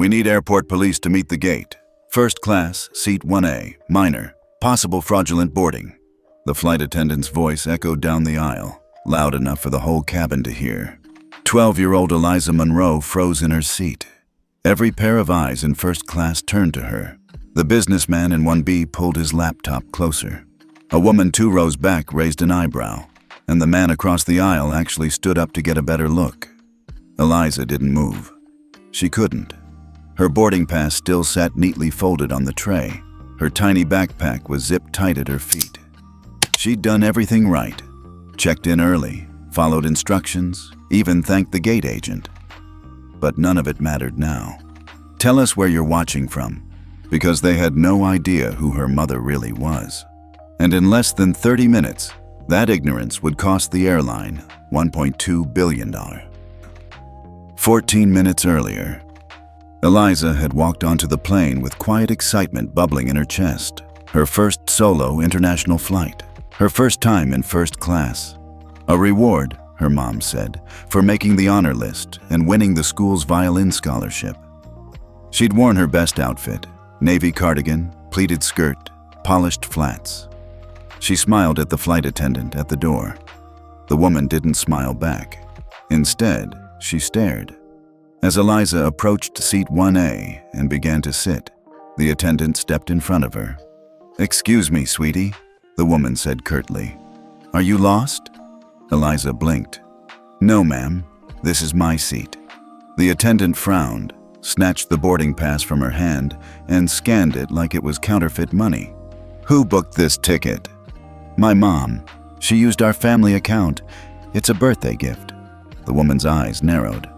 We need airport police to meet the gate. First class, seat 1A, minor, possible fraudulent boarding. The flight attendant's voice echoed down the aisle, loud enough for the whole cabin to hear. 12-year-old Eliza Monroe froze in her seat. Every pair of eyes in first class turned to her. The businessman in 1B pulled his laptop closer. A woman 2 rows back raised an eyebrow, and the man across the aisle actually stood up to get a better look. Eliza didn't move. She couldn't. Her boarding pass still sat neatly folded on the tray. Her tiny backpack was zipped tight at her feet. She'd done everything right. Checked in early, followed instructions, even thanked the gate agent. But none of it mattered now. Tell us where you're watching from, because they had no idea who her mother really was. And in less than 30 minutes, that ignorance would cost the airline $1.2 billion. 14 minutes earlier, Eliza had walked onto the plane with quiet excitement bubbling in her chest. Her first solo international flight. Her first time in first class. A reward, her mom said, for making the honor list and winning the school's violin scholarship. She'd worn her best outfit, navy cardigan, pleated skirt, polished flats. She smiled at the flight attendant at the door. The woman didn't smile back. Instead, she stared. As Eliza approached seat 1A and began to sit, the attendant stepped in front of her. "Excuse me, sweetie," the woman said curtly. "Are you lost?" Eliza blinked. "No, ma'am. This is my seat." The attendant frowned, snatched the boarding pass from her hand, and scanned it like it was counterfeit money. "Who booked this ticket?" "My mom. She used our family account. It's a birthday gift." The woman's eyes narrowed.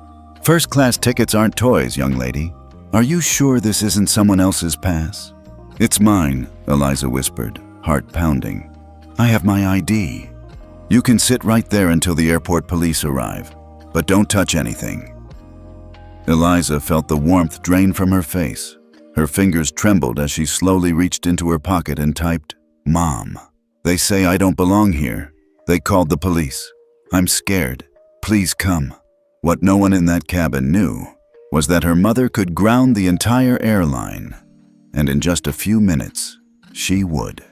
"First-class tickets aren't toys, young lady. Are you sure this isn't someone else's pass?" "It's mine," Eliza whispered, heart pounding. "I have my ID. You can sit right there until the airport police arrive, but don't touch anything." Eliza felt the warmth drain from her face. Her fingers trembled as she slowly reached into her pocket and typed, "Mom. They say I don't belong here. They called the police. I'm scared. Please come." What no one in that cabin knew was that her mother could ground the entire airline, and in just a few minutes, she would.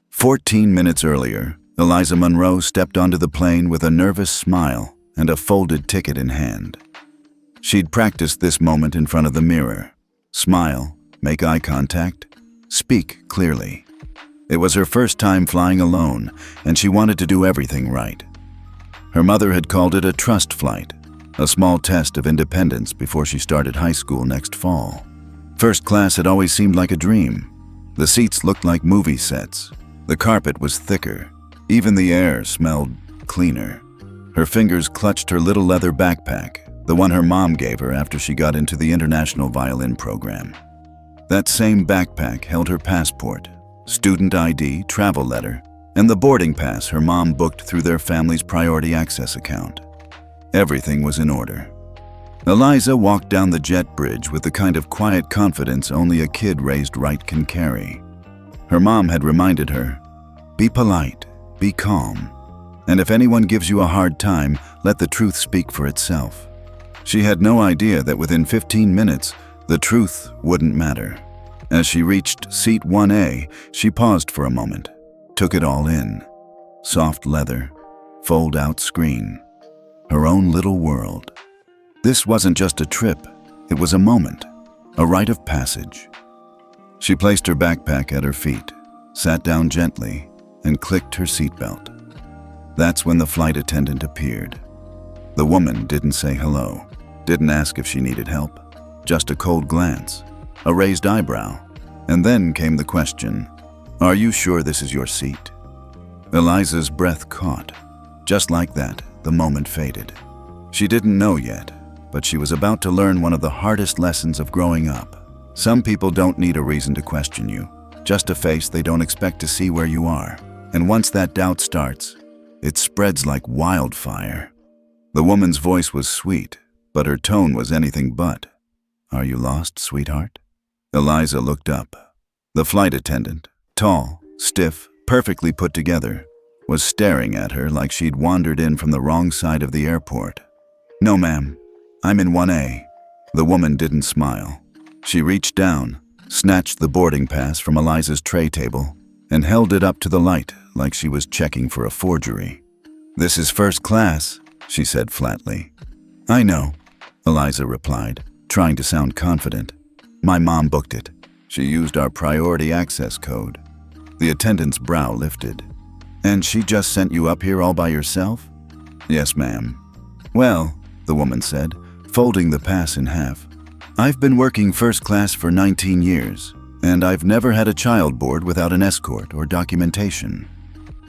14 minutes earlier, Eliza Monroe stepped onto the plane with a nervous smile and a folded ticket in hand. She'd practiced this moment in front of the mirror. Smile, make eye contact, speak clearly. It was her first time flying alone, and she wanted to do everything right. Her mother had called it a trust flight, a small test of independence before she started high school next fall. First class had always seemed like a dream. The seats looked like movie sets. The carpet was thicker. Even the air smelled cleaner. Her fingers clutched her little leather backpack, the one her mom gave her after she got into the international violin program. That same backpack held her passport, student ID, travel letter, and the boarding pass her mom booked through their family's priority access account. Everything was in order. Eliza walked down the jet bridge with the kind of quiet confidence only a kid raised right can carry. Her mom had reminded her, "Be polite, be calm, and if anyone gives you a hard time, let the truth speak for itself." She had no idea that within 15 minutes, the truth wouldn't matter. As she reached seat 1A, she paused for a moment, took it all in. Soft leather, fold-out screen. Her own little world. This wasn't just a trip, it was a moment, a rite of passage. She placed her backpack at her feet, sat down gently, and clicked her seatbelt. That's when the flight attendant appeared. The woman didn't say hello, didn't ask if she needed help, just a cold glance, a raised eyebrow, and then came the question, "Are you sure this is your seat?" Eliza's breath caught. Just like that, the moment faded. She didn't know yet, but she was about to learn one of the hardest lessons of growing up. Some people don't need a reason to question you, just a face they don't expect to see where you are. And once that doubt starts, it spreads like wildfire. The woman's voice was sweet, but her tone was anything but. "Are you lost, sweetheart?" Eliza looked up. The flight attendant, tall, stiff, perfectly put together, was staring at her like she'd wandered in from the wrong side of the airport. "No, ma'am. I'm in 1A. The woman didn't smile. She reached down, snatched the boarding pass from Eliza's tray table, and held it up to the light like she was checking for a forgery. "This is first class," she said flatly. "I know," Eliza replied, trying to sound confident. "My mom booked it. She used our priority access code." The attendant's brow lifted. "And she just sent you up here all by yourself?" "Yes, ma'am." "Well," the woman said, folding the pass in half, "I've been working first class for 19 years, and I've never had a child board without an escort or documentation."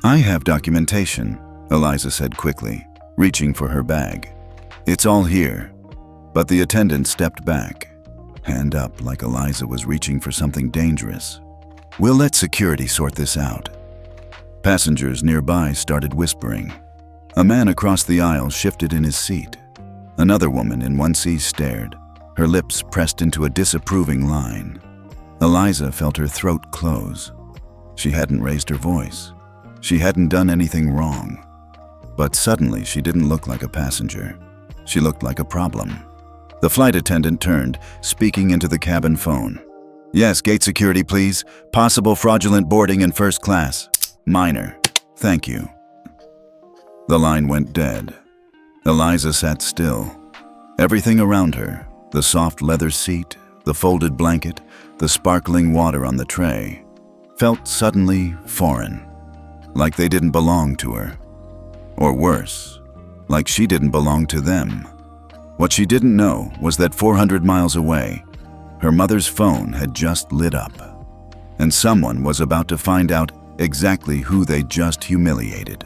"I have documentation," Eliza said quickly, reaching for her bag. "It's all here." But the attendant stepped back, hand up like Eliza was reaching for something dangerous. "We'll let security sort this out." Passengers nearby started whispering. A man across the aisle shifted in his seat. Another woman in 1C stared, her lips pressed into a disapproving line. Eliza felt her throat close. She hadn't raised her voice. She hadn't done anything wrong. But suddenly she didn't look like a passenger. She looked like a problem. The flight attendant turned, speaking into the cabin phone. "Yes, gate security, please. Possible fraudulent boarding in first class. Minor. Thank you." The line went dead. Eliza sat still. Everything around her, the soft leather seat, the folded blanket, the sparkling water on the tray, felt suddenly foreign, like they didn't belong to her. Or worse, like she didn't belong to them. What she didn't know was that 400 miles away, her mother's phone had just lit up, and someone was about to find out exactly who they just humiliated.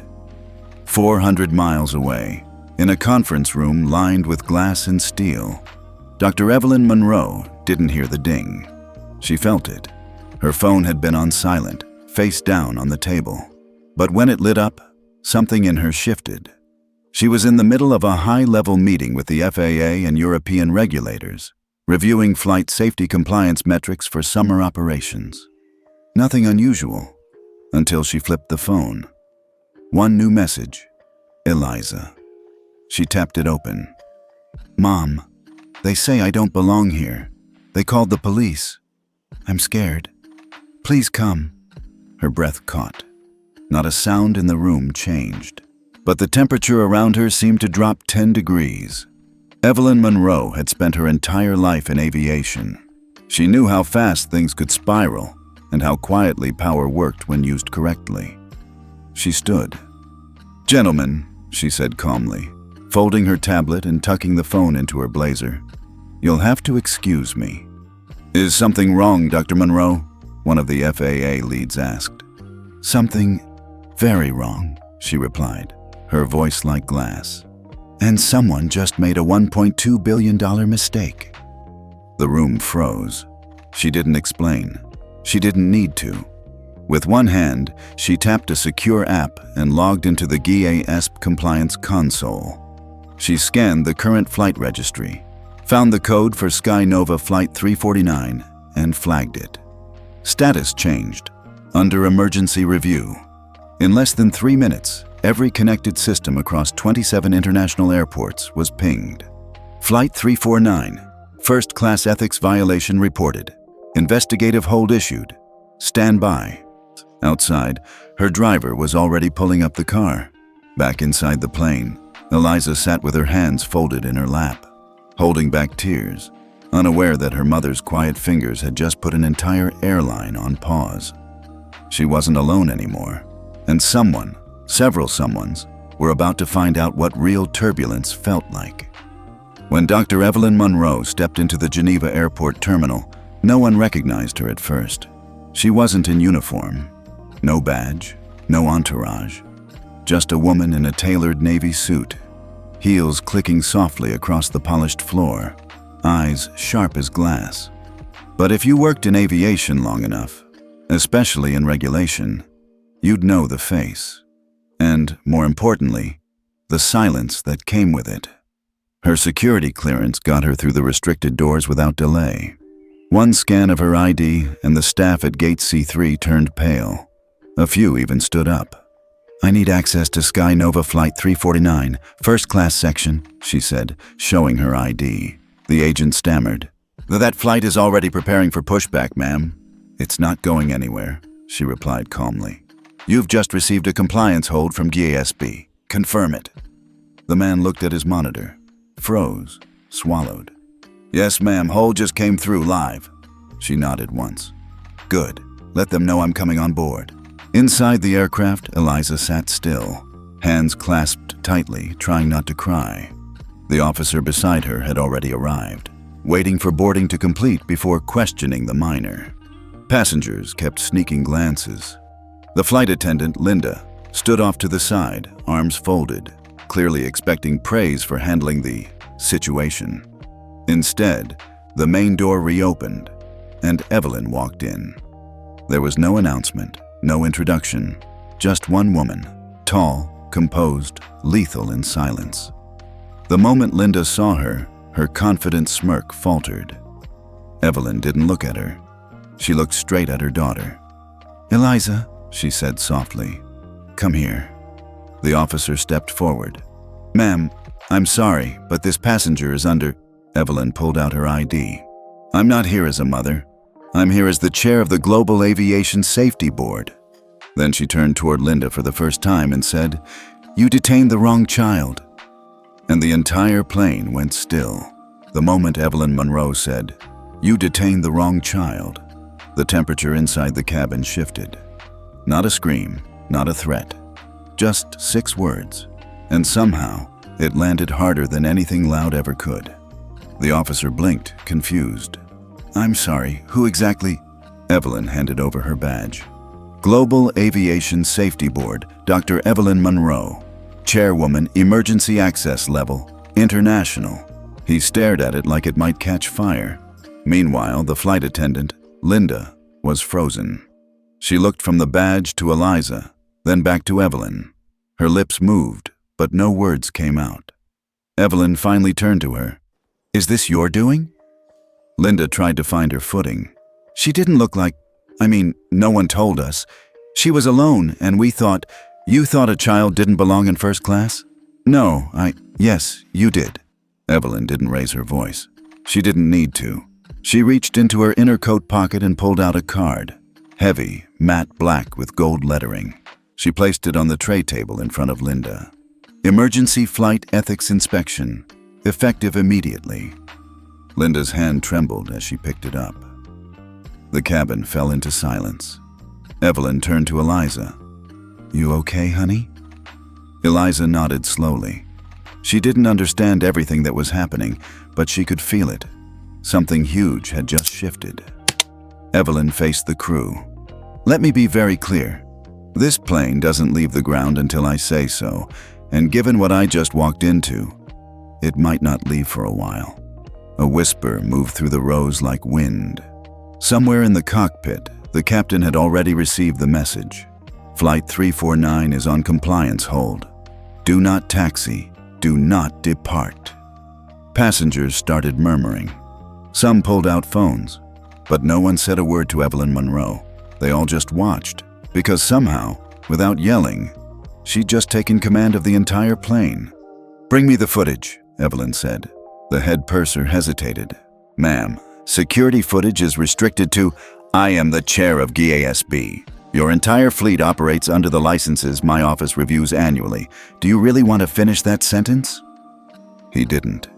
400 miles away, in a conference room lined with glass and steel, Dr. Evelyn Monroe didn't hear the ding. She felt it. Her phone had been on silent, face down on the table. But when it lit up, something in her shifted. She was in the middle of a high-level meeting with the FAA and European regulators, reviewing flight safety compliance metrics for summer operations. Nothing unusual, until she flipped the phone. One new message: Eliza. She tapped it open. "Mom, they say I don't belong here. They called the police. I'm scared. Please come." Her breath caught. Not a sound in the room changed, but the temperature around her seemed to drop 10 degrees. Evelyn Monroe had spent her entire life in aviation. She knew how fast things could spiral and how quietly power worked when used correctly. She stood. "Gentlemen," she said calmly, folding her tablet and tucking the phone into her blazer, "you'll have to excuse me." "Is something wrong, Dr. Monroe?" one of the FAA leads asked. "Something very wrong," she replied, her voice like glass. "And someone just made a $1.2 billion mistake." The room froze. She didn't explain. She didn't need to. With one hand, she tapped a secure app and logged into the GASB compliance console. She scanned the current flight registry, found the code for SkyNova Flight 349, and flagged it. Status changed. Under emergency review. In less than 3 minutes, every connected system across 27 international airports was pinged. Flight 349, first-class ethics violation reported. Investigative hold issued. Stand by. Outside, her driver was already pulling up the car. Back inside the plane, Eliza sat with her hands folded in her lap, holding back tears, unaware that her mother's quiet fingers had just put an entire airline on pause. She wasn't alone anymore, and someone, several someones, were about to find out what real turbulence felt like. When Dr. Evelyn Monroe stepped into the Geneva airport terminal, no one recognized her at first. She wasn't in uniform. No badge, no entourage. Just a woman in a tailored navy suit, heels clicking softly across the polished floor, eyes sharp as glass. But if you worked in aviation long enough, especially in regulation, you'd know the face. And, more importantly, the silence that came with it. Her security clearance got her through the restricted doors without delay. One scan of her ID and the staff at Gate C3 turned pale. A few even stood up. "I need access to SkyNova Flight 349, first class section," she said, showing her ID. The agent stammered. That flight is already preparing for pushback, ma'am. It's not going anywhere, she replied calmly. You've just received a compliance hold from GASB. Confirm it. The man looked at his monitor, froze, swallowed. Yes, ma'am, hold just came through live. She nodded once. Good. Let them know I'm coming on board. Inside the aircraft, Eliza sat still, hands clasped tightly, trying not to cry. The officer beside her had already arrived, waiting for boarding to complete before questioning the minor. Passengers kept sneaking glances. The flight attendant, Linda, stood off to the side, arms folded, clearly expecting praise for handling the situation. Instead, the main door reopened, and Evelyn walked in. There was no announcement, no introduction, just one woman, tall, composed, lethal in silence. The moment Linda saw her, her confident smirk faltered. Evelyn didn't look at her. She looked straight at her daughter. Eliza, she said softly, come here. The officer stepped forward. Ma'am, I'm sorry, but this passenger is under... Evelyn pulled out her ID. I'm not here as a mother. I'm here as the chair of the Global Aviation Safety Board. Then she turned toward Linda for the first time and said, You detained the wrong child. And the entire plane went still. The moment Evelyn Monroe said, You detained the wrong child, the temperature inside the cabin shifted. Not a scream, not a threat, just 6 words. And somehow, it landed harder than anything loud ever could. The officer blinked, confused. I'm sorry, who exactly? Evelyn handed over her badge. Global Aviation Safety Board, Dr. Evelyn Monroe. Chairwoman, Emergency Access Level, International. He stared at it like it might catch fire. Meanwhile, the flight attendant, Linda, was frozen. She looked from the badge to Eliza, then back to Evelyn. Her lips moved, but no words came out. Evelyn finally turned to her. Is this your doing? Linda tried to find her footing. She didn't look like... no one told us. She was alone, and we thought... You thought a child didn't belong in first class? No, Yes, you did. Evelyn didn't raise her voice. She didn't need to. She reached into her inner coat pocket and pulled out a card. Heavy, matte black with gold lettering. She placed it on the tray table in front of Linda. Emergency Flight Ethics Inspection. Effective immediately. Linda's hand trembled as she picked it up. The cabin fell into silence. Evelyn turned to Eliza. You okay, honey? Eliza nodded slowly. She didn't understand everything that was happening, but she could feel it. Something huge had just shifted. Evelyn faced the crew. Let me be very clear. This plane doesn't leave the ground until I say so, and given what I just walked into, it might not leave for a while. A whisper moved through the rows like wind. Somewhere in the cockpit, the captain had already received the message. Flight 349 is on compliance hold. Do not taxi. Do not depart. Passengers started murmuring. Some pulled out phones, but no one said a word to Evelyn Monroe. They all just watched, because somehow, without yelling, she'd just taken command of the entire plane. Bring me the footage, Evelyn said. The head purser hesitated. Ma'am, security footage is restricted to, I am the chair of GASB. Your entire fleet operates under the licenses my office reviews annually. Do you really want to finish that sentence? He didn't.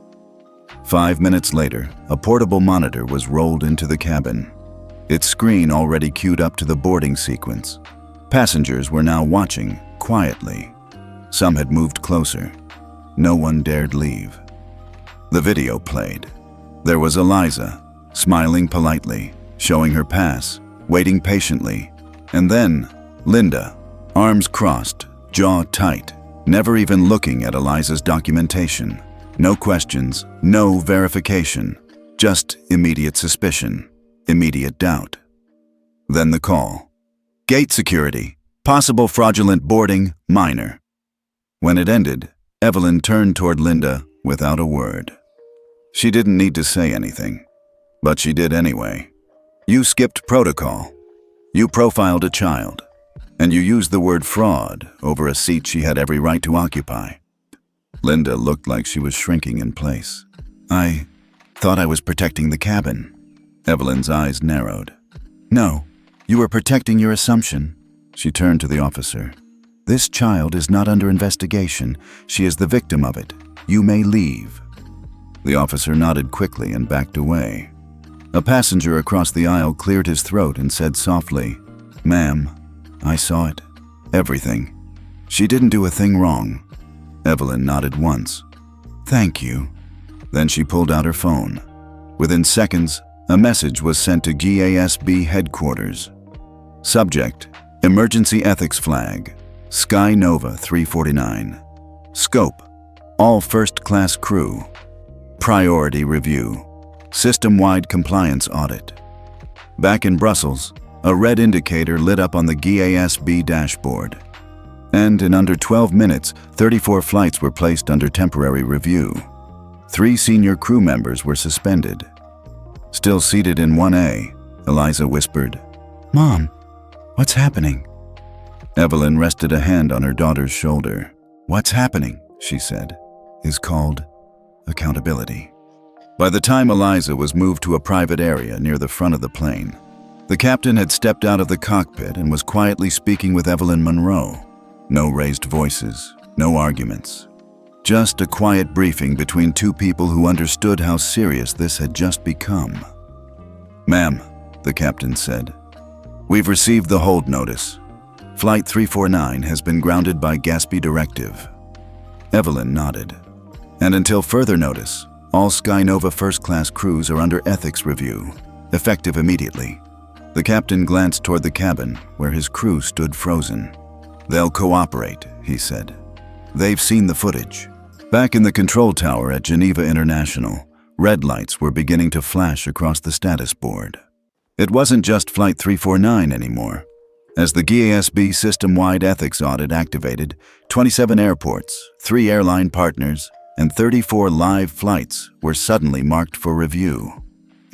5 minutes later, a portable monitor was rolled into the cabin. Its screen already queued up to the boarding sequence. Passengers were now watching, quietly. Some had moved closer. No one dared leave. The video played. There was Eliza, smiling politely, showing her pass, waiting patiently. And then, Linda, arms crossed, jaw tight, never even looking at Eliza's documentation. No questions, no verification, just immediate suspicion, immediate doubt. Then the call. Gate security, possible fraudulent boarding, minor. When it ended, Evelyn turned toward Linda without a word. She didn't need to say anything, but she did anyway. You skipped protocol. You profiled a child, and you used the word fraud over a seat she had every right to occupy. Linda looked like she was shrinking in place. Thought I was protecting the cabin. Evelyn's eyes narrowed. No, you were protecting your assumption. She turned to the officer. This child is not under investigation. She is the victim of it. You may leave. The officer nodded quickly and backed away. A passenger across the aisle cleared his throat and said softly, "Ma'am, I saw it. Everything. She didn't do a thing wrong." Evelyn nodded once. "Thank you." Then she pulled out her phone. Within seconds, a message was sent to GASB headquarters. Subject: Emergency Ethics Flag. Sky Nova 349. Scope: all first-class crew. Priority review. System-wide compliance audit. Back in Brussels, a red indicator lit up on the GASB dashboard. And in under 12 minutes, 34 flights were placed under temporary review. 3 senior crew members were suspended. Still seated in 1A, Eliza whispered, "Mom, what's happening?" Evelyn rested a hand on her daughter's shoulder. "What's happening," she said, "is called accountability." By the time Eliza was moved to a private area near the front of the plane, the captain had stepped out of the cockpit and was quietly speaking with Evelyn Monroe. No raised voices, no arguments. Just a quiet briefing between 2 people who understood how serious this had just become. "Ma'am," the captain said, "we've received the hold notice. Flight 349 has been grounded by GASB directive." Evelyn nodded. "And until further notice, all Sky Nova first-class crews are under ethics review, effective immediately." The captain glanced toward the cabin, where his crew stood frozen. "They'll cooperate," he said. "They've seen the footage." Back in the control tower at Geneva International, red lights were beginning to flash across the status board. It wasn't just Flight 349 anymore. As the GASB system-wide ethics audit activated, 27 airports, 3 airline partners, and 34 live flights were suddenly marked for review.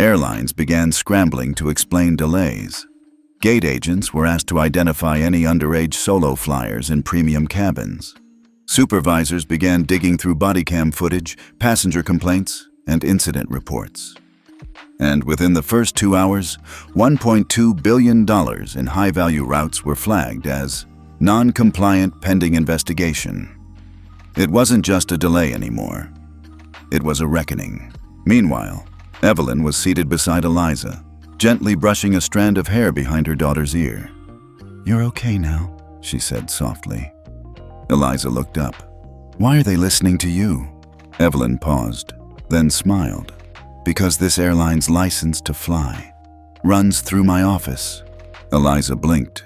Airlines began scrambling to explain delays. Gate agents were asked to identify any underage solo flyers in premium cabins. Supervisors began digging through body cam footage, passenger complaints, and incident reports. And within the first 2 hours, $1.2 billion in high-value routes were flagged as non-compliant pending investigation. It wasn't just a delay anymore. It was a reckoning. Meanwhile, Evelyn was seated beside Eliza, gently brushing a strand of hair behind her daughter's ear. "You're okay now," she said softly. Eliza looked up. "Why are they listening to you?" Evelyn paused, then smiled. "Because this airline's license to fly runs through my office." Eliza blinked.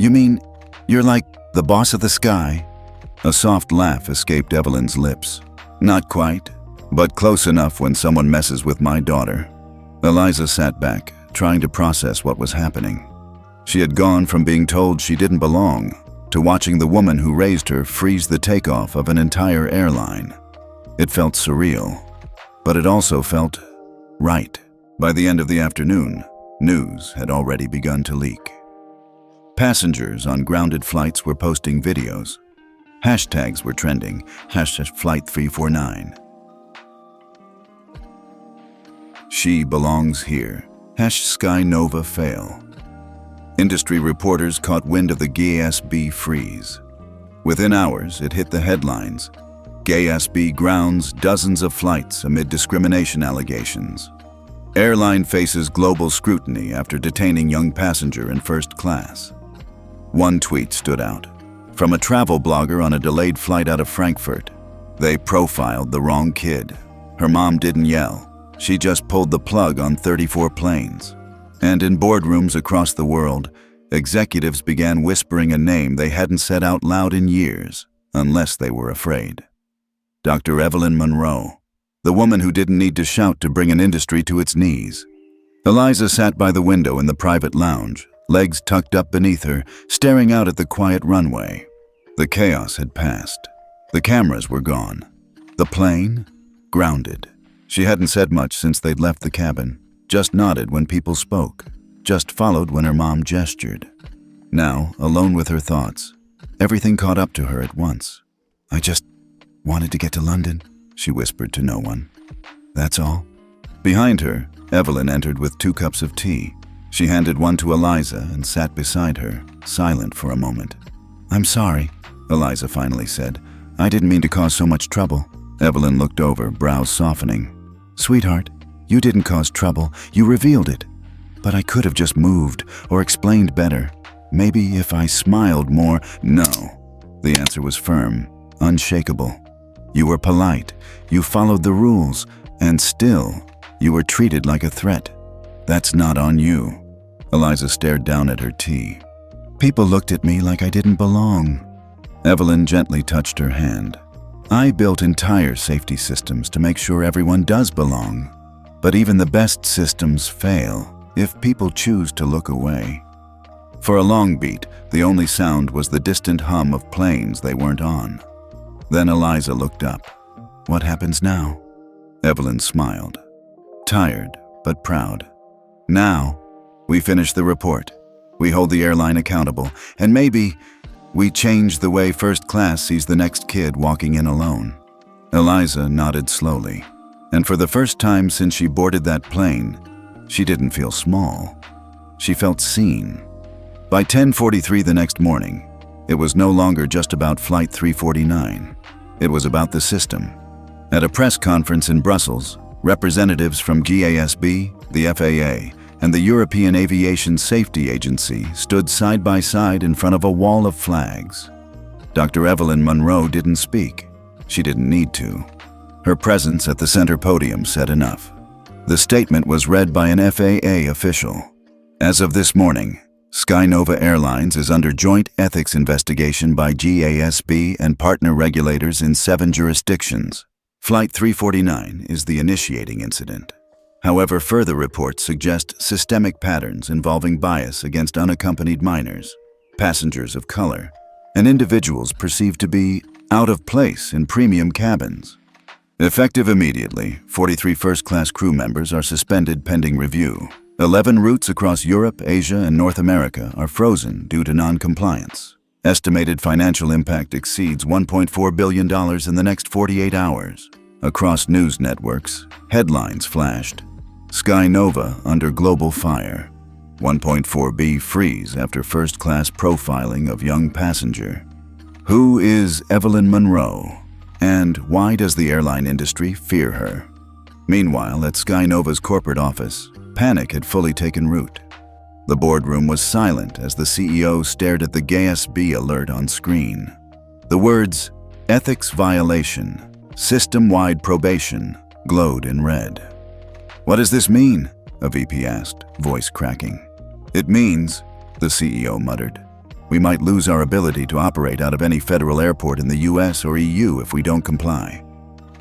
"You mean you're like the boss of the sky?" A soft laugh escaped Evelyn's lips. "Not quite, but close enough when someone messes with my daughter." Eliza sat back, trying to process what was happening. She had gone from being told she didn't belong to watching the woman who raised her freeze the takeoff of an entire airline. It felt surreal, but it also felt right. By the end of the afternoon, news had already begun to leak. Passengers on grounded flights were posting videos. Hashtags were trending, #Flight 349. She belongs here, #Sky Nova fail. Industry reporters caught wind of the GASB freeze. Within hours, it hit the headlines. GASB grounds dozens of flights amid discrimination allegations. Airline faces global scrutiny after detaining young passenger in first class. One tweet stood out. From a travel blogger on a delayed flight out of Frankfurt. They profiled the wrong kid. Her mom didn't yell. She just pulled the plug on 34 planes. And in boardrooms across the world, executives began whispering a name they hadn't said out loud in years, unless they were afraid. Dr. Evelyn Monroe, the woman who didn't need to shout to bring an industry to its knees. Eliza sat by the window in the private lounge, legs tucked up beneath her, staring out at the quiet runway. The chaos had passed. The cameras were gone. The plane, grounded. She hadn't said much since they'd left the cabin, just nodded when people spoke, just followed when her mom gestured. Now, alone with her thoughts, everything caught up to her at once. "I just wanted to get to London," she whispered to no one. "That's all. Behind her, Evelyn entered with 2 cups of tea. She handed one to Eliza and sat beside her, silent for a moment. "I'm sorry," Eliza finally said. "I didn't mean to cause so much trouble." Evelyn looked over, brows softening. "Sweetheart, you didn't cause trouble. You revealed it. But I could have just moved or explained better. Maybe if I smiled more." "No." The answer was firm, unshakable. "You were polite. You followed the rules. And still, you were treated like a threat. That's not on you." Eliza stared down at her tea. "People looked at me like I didn't belong." Evelyn gently touched her hand. "I built entire safety systems to make sure everyone does belong. But even the best systems fail if people choose to look away." For a long beat, the only sound was the distant hum of planes they weren't on. Then Eliza looked up. "What happens now?" Evelyn smiled. Tired, but proud. "Now, we finish the report. We hold the airline accountable, and maybe we change the way first class sees the next kid walking in alone." Eliza nodded slowly, and for the first time since she boarded that plane, she didn't feel small. She felt seen. By 10:43 the next morning, it was no longer just about Flight 349. It was about the system. At a press conference in Brussels, representatives from GASB, the FAA, and the European Aviation Safety Agency stood side by side in front of a wall of flags. Dr. Evelyn Monroe didn't speak. She didn't need to. Her presence at the center podium said enough. The statement was read by an FAA official. "As of this morning, Skynova Airlines is under joint ethics investigation by GASB and partner regulators in 7 jurisdictions. Flight 349 is the initiating incident. However, further reports suggest systemic patterns involving bias against unaccompanied minors, passengers of color, and individuals perceived to be out of place in premium cabins. Effective immediately, 43 first-class crew members are suspended pending review. 11 routes across Europe, Asia, and North America are frozen due to non-compliance. Estimated financial impact exceeds $1.4 billion in the next 48 hours. Across news networks, headlines flashed. Skynova under global fire. 1.4B freeze after first-class profiling of young passenger. Who is Evelyn Monroe? And why does the airline industry fear her?" Meanwhile, at Skynova's corporate office, panic had fully taken root. The boardroom was silent as the CEO stared at the GASB alert on screen. The words, "ethics violation, system-wide probation," glowed in red. "What does this mean?" a VP asked, voice cracking. "It means," the CEO muttered, "we might lose our ability to operate out of any federal airport in the US or EU if we don't comply."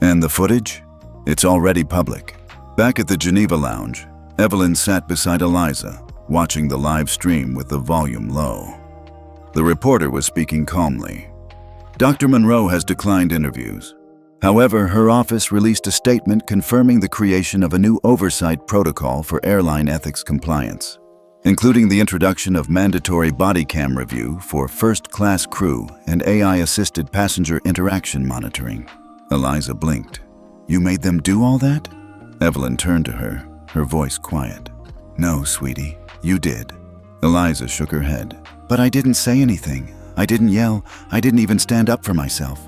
And the footage? It's already public. Back at the Geneva lounge, Evelyn sat beside Eliza, watching the live stream with the volume low. The reporter was speaking calmly. "Dr. Monroe has declined interviews. However, her office released a statement confirming the creation of a new oversight protocol for airline ethics compliance, including the introduction of mandatory body cam review for first-class crew and AI-assisted passenger interaction monitoring." Eliza blinked. "You made them do all that?" Evelyn turned to her, her voice quiet. "No, sweetie, you did." Eliza shook her head. "But I didn't say anything. I didn't yell. I didn't even stand up for myself."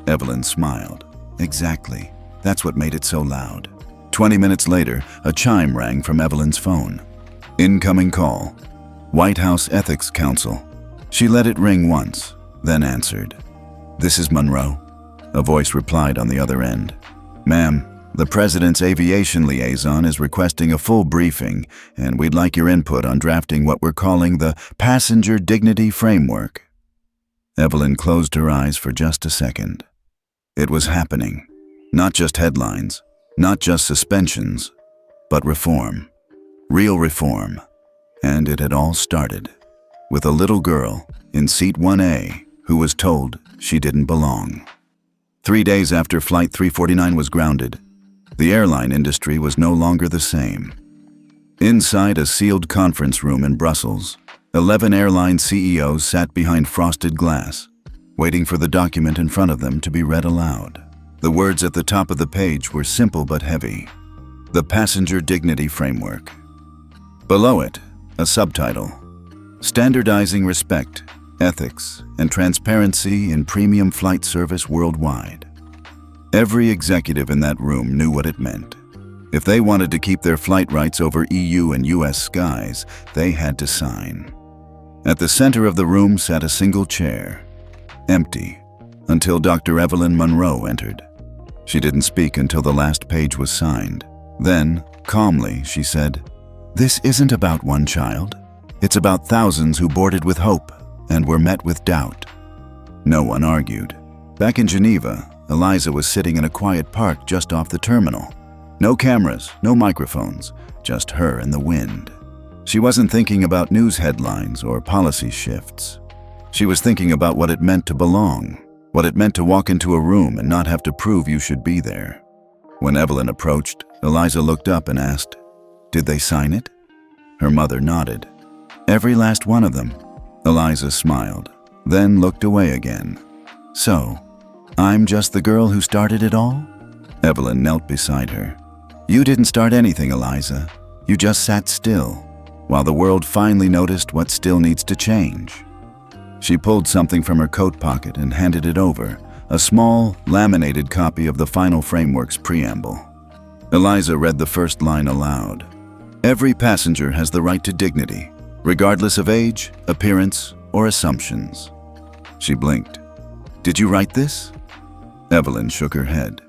Evelyn smiled. "Exactly. That's what made it so loud." 20 minutes later, a chime rang from Evelyn's phone. Incoming call. White House Ethics Council. She let it ring once, then answered. "This is Monroe." A voice replied on the other end. "Ma'am, the President's aviation liaison is requesting a full briefing, and we'd like your input on drafting what we're calling the Passenger Dignity Framework." Evelyn closed her eyes for just a second. It was happening. Not just headlines, not just suspensions, but reform. Real reform. And it had all started with a little girl in seat 1A who was told she didn't belong. 3 days after Flight 349 was grounded, the airline industry was no longer the same. Inside a sealed conference room in Brussels, 11 airline CEOs sat behind frosted glass, waiting for the document in front of them to be read aloud. The words at the top of the page were simple but heavy. The Passenger Dignity Framework. Below it, a subtitle: Standardizing Respect, Ethics, and Transparency in Premium Flight Service Worldwide. Every executive in that room knew what it meant. If they wanted to keep their flight rights over EU and US skies, they had to sign. At the center of the room sat a single chair, empty, until Dr. Evelyn Monroe entered. She didn't speak until the last page was signed. Then, calmly, she said, "This isn't about one child. It's about thousands who boarded with hope and were met with doubt." No one argued. Back in Geneva, Eliza was sitting in a quiet park just off the terminal. No cameras, no microphones, just her and the wind. She wasn't thinking about news headlines or policy shifts. She was thinking about what it meant to belong, what it meant to walk into a room and not have to prove you should be there. When Evelyn approached, Eliza looked up and asked, "Did they sign it?" Her mother nodded. "Every last one of them." Eliza smiled, then looked away again. "So, I'm just the girl who started it all?" Evelyn knelt beside her. "You didn't start anything, Eliza. You just sat still, while the world finally noticed what still needs to change." She pulled something from her coat pocket and handed it over, a small, laminated copy of the final framework's preamble. Eliza read the first line aloud. "Every passenger has the right to dignity, regardless of age, appearance, or assumptions." She blinked. "Did you write this?" Evelyn shook her head.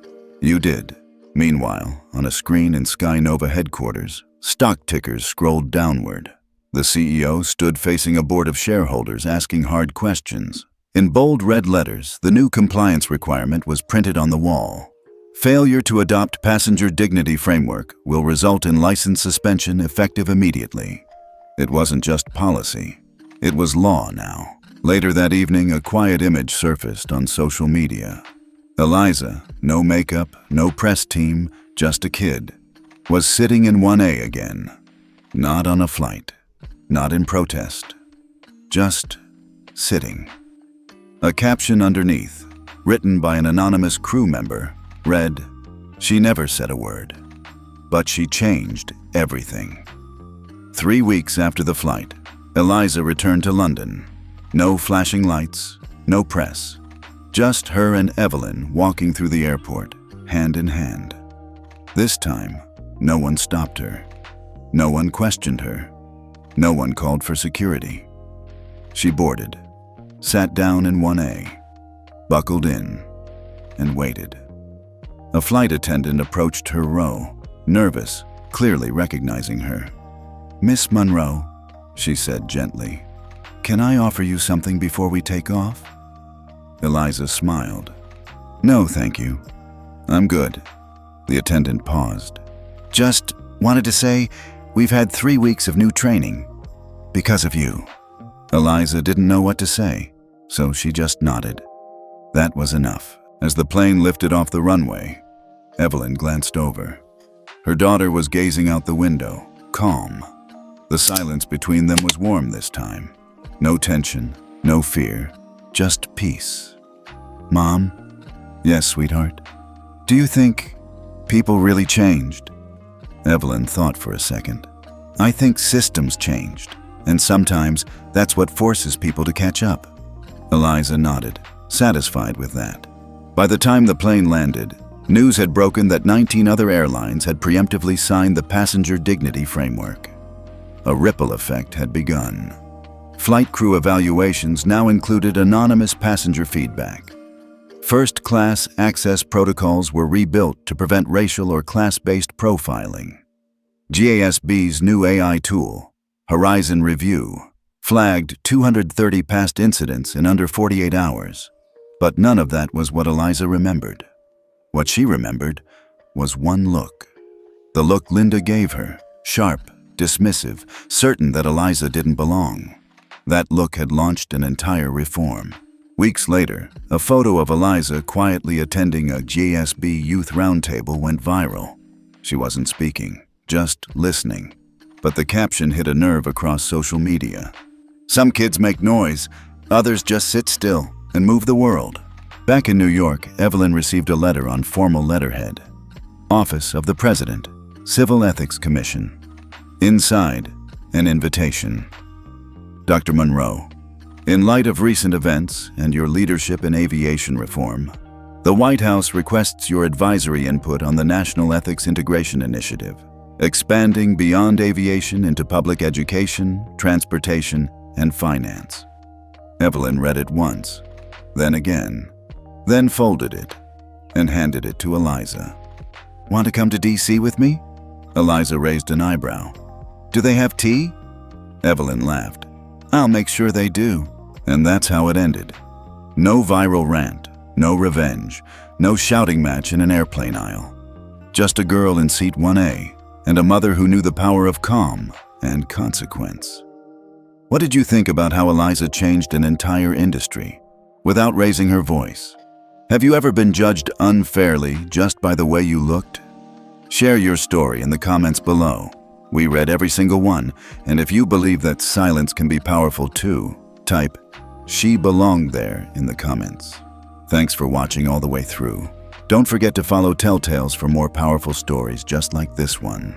"You did." Meanwhile, on a screen in Sky Nova headquarters, stock tickers scrolled downward. The CEO stood facing a board of shareholders asking hard questions. In bold red letters, the new compliance requirement was printed on the wall. "Failure to adopt passenger dignity framework will result in license suspension effective immediately." It wasn't just policy. It was law now. Later that evening, a quiet image surfaced on social media. Eliza, no makeup, no press team, just a kid, was sitting in 1A again. Not on a flight, not in protest, just sitting. A caption underneath, written by an anonymous crew member, read, "She never said a word, but she changed everything." 3 weeks after the flight, Eliza returned to London. No flashing lights, no press. Just her and Evelyn walking through the airport, hand in hand. This time, no one stopped her. No one questioned her. No one called for security. She boarded, sat down in 1A, buckled in, and waited. A flight attendant approached her row, nervous, clearly recognizing her. "Miss Monroe," she said gently, "can I offer you something before we take off?" Eliza smiled. "No, thank you. I'm good." The attendant paused. "Just wanted to say, we've had 3 weeks of new training. Because of you." Eliza didn't know what to say, so she just nodded. That was enough. As the plane lifted off the runway, Evelyn glanced over. Her daughter was gazing out the window, calm. The silence between them was warm this time. No tension, no fear, just peace. "Mom?" "Yes, sweetheart." "Do you think people really changed?" Evelyn thought for a second. "I think systems changed, and sometimes that's what forces people to catch up." Eliza nodded, satisfied with that. By the time the plane landed, news had broken that 19 other airlines had preemptively signed the Passenger Dignity Framework. A ripple effect had begun. Flight crew evaluations now included anonymous passenger feedback. First-class access protocols were rebuilt to prevent racial or class-based profiling. GASB's new AI tool, Horizon Review, flagged 230 past incidents in under 48 hours. But none of that was what Eliza remembered. What she remembered was one look. The look Linda gave her, sharp, dismissive, certain that Eliza didn't belong. That look had launched an entire reform. Weeks later, a photo of Eliza quietly attending a GASB youth roundtable went viral. She wasn't speaking, just listening. But the caption hit a nerve across social media. "Some kids make noise, others just sit still and move the world." Back in New York, Evelyn received a letter on formal letterhead. "Office of the President. Civil Ethics Commission. Inside, an invitation. Dr. Monroe, in light of recent events and your leadership in aviation reform, the White House requests your advisory input on the National Ethics Integration Initiative, expanding beyond aviation into public education, transportation, and finance. Evelyn read it once, then again, then folded it and handed it to Eliza. Want to come to D.C. with me? Eliza raised an eyebrow. Do they have tea? Evelyn laughed. I'll make sure they do. And that's how it ended. No viral rant, no revenge, no shouting match in an airplane aisle. Just a girl in seat 1A and a mother who knew the power of calm and consequence. What did you think about how Eliza changed an entire industry without raising her voice? Have you ever been judged unfairly just by the way you looked? Share your story in the comments below. We read every single one, and if you believe that silence can be powerful too, type "She belonged there" in the comments. Thanks for watching all the way through. Don't forget to follow Telltales for more powerful stories just like this one.